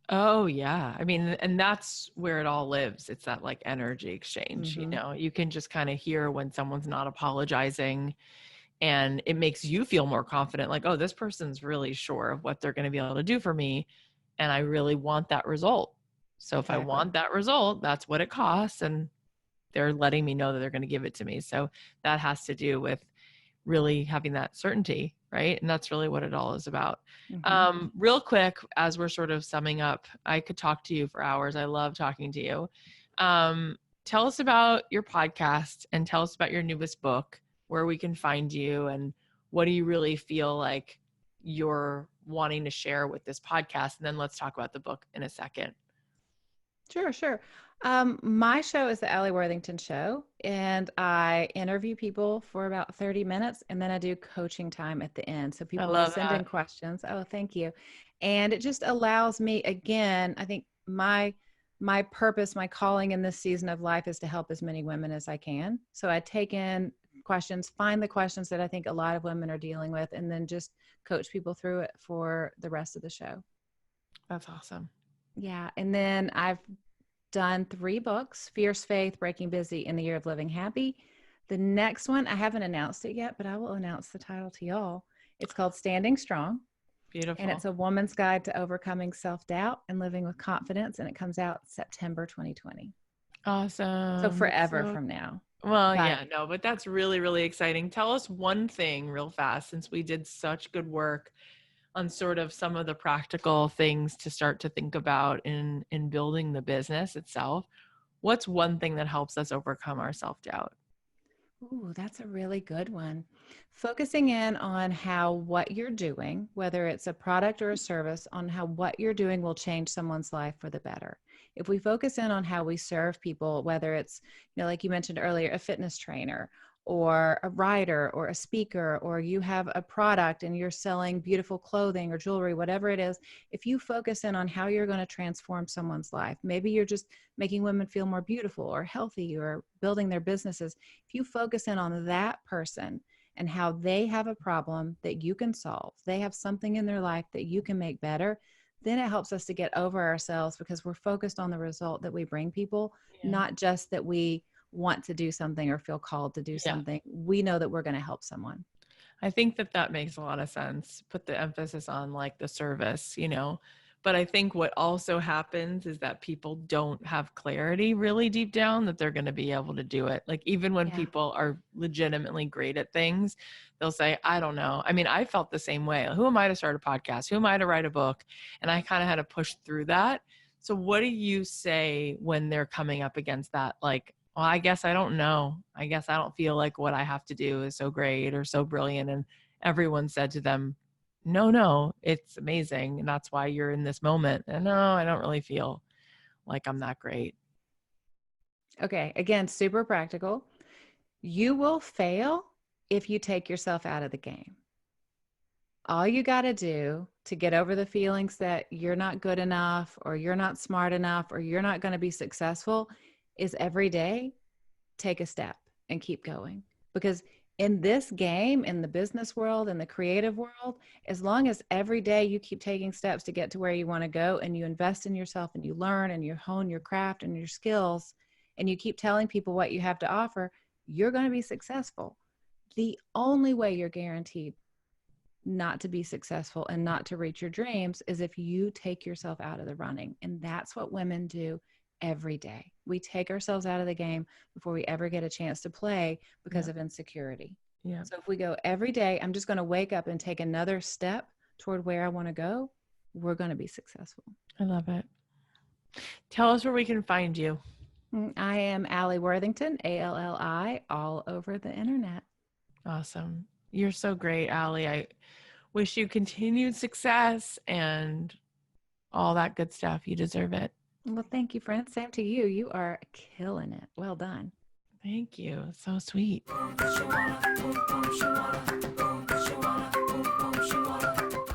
Oh yeah. I mean, and that's where it all lives. It's that like energy exchange, Mm-hmm. you can just kind of hear when someone's not apologizing, and it makes you feel more confident. Like, oh, this person's really sure of what they're going to be able to do for me. And I really want that result. So if I Exactly. want that result, that's what it costs. And they're letting me know that they're going to give it to me. So that has to do with really having that certainty, right? And that's really what it all is about. Mm-hmm. Real quick, as we're sort of summing up, I could talk to you for hours. I love talking to you. Tell us about your podcast, and tell us about your newest book, where we can find you, and what do you really feel like you're wanting to share with this podcast? And then let's talk about the book in a second. Sure, sure. My show is the Alli Worthington Show, and I interview people for about 30 minutes, and then I do coaching time at the end. So I people will love send in that. questions. Oh, thank you. And it just allows me, again, I think my purpose, my calling in this season of life is to help as many women as I can. So I take in questions, find the questions that I think a lot of women are dealing with, and then just coach people through it for the rest of the show. That's awesome. Yeah. And then I've done 3 books: Fierce Faith, Breaking Busy, and The Year of Living Happy. The next one, I haven't announced it yet, but I will announce the title to y'all. It's called Standing Strong, and Beautiful. it's a woman's guide to overcoming self-doubt and living with confidence. And it comes out September 2020. So Awesome. That's forever so from now. well, But yeah, no, but that's really, really exciting. Tell us one thing real fast, since we did such good work on sort of some of the practical things to start to think about in building the business itself. What's one thing that helps us overcome our self-doubt? ooh, that's a really good one. Focusing in on how what you're doing, whether it's a product or a service, on how what you're doing will change someone's life for the better. If we focus in on how we serve people, whether it's, like you mentioned earlier, a fitness trainer or a writer or a speaker, or you have a product and you're selling beautiful clothing or jewelry, whatever it is, if you focus in on how you're going to transform someone's life, maybe you're just making women feel more beautiful or healthy or building their businesses. If you focus in on that person and how they have a problem that you can solve, they have something in their life that you can make better, then it helps us to get over ourselves, because we're focused on the result that we bring people, Yeah. not just that we want to do something or feel called to do Yeah. something. We know that we're going to help someone. I think that makes a lot of sense. Put the emphasis on like the service. But I think what also happens is that people don't have clarity really deep down that they're going to be able to do it. Like even when Yeah. people are legitimately great at things, they'll say, I don't know. I mean, I felt the same way. Who am I to start a podcast? Who am I to write a book? And I kind of had to push through that. So what do you say when they're coming up against that? Like, well, I guess I don't know. I guess I don't feel like what I have to do is so great or so brilliant. And everyone said to them, no, it's amazing. And that's why you're in this moment. And no, I don't really feel like I'm that great. Okay. Again, super practical. You will fail if you take yourself out of the game. All you got to do to get over the feelings that you're not good enough or you're not smart enough or you're not going to be successful is every day take a step and keep going. Because in this game, in the business world, in the creative world, as long as every day you keep taking steps to get to where you want to go and you invest in yourself and you learn and you hone your craft and your skills and you keep telling people what you have to offer, you're going to be successful. The only way you're guaranteed not to be successful and not to reach your dreams is if you take yourself out of the running. And that's what women do every day. We take ourselves out of the game before we ever get a chance to play because of insecurity. Yeah. So if we go every day, I'm just going to wake up and take another step toward where I want to go, we're going to be successful. I love it. Tell us where we can find you. I am Alli Worthington, ALLI, all over the internet. Awesome. You're so great, Alli. I wish you continued success and all that good stuff. You deserve it. Well, thank you, friend. Same to you. You are killing it. Well done. Thank you. So sweet.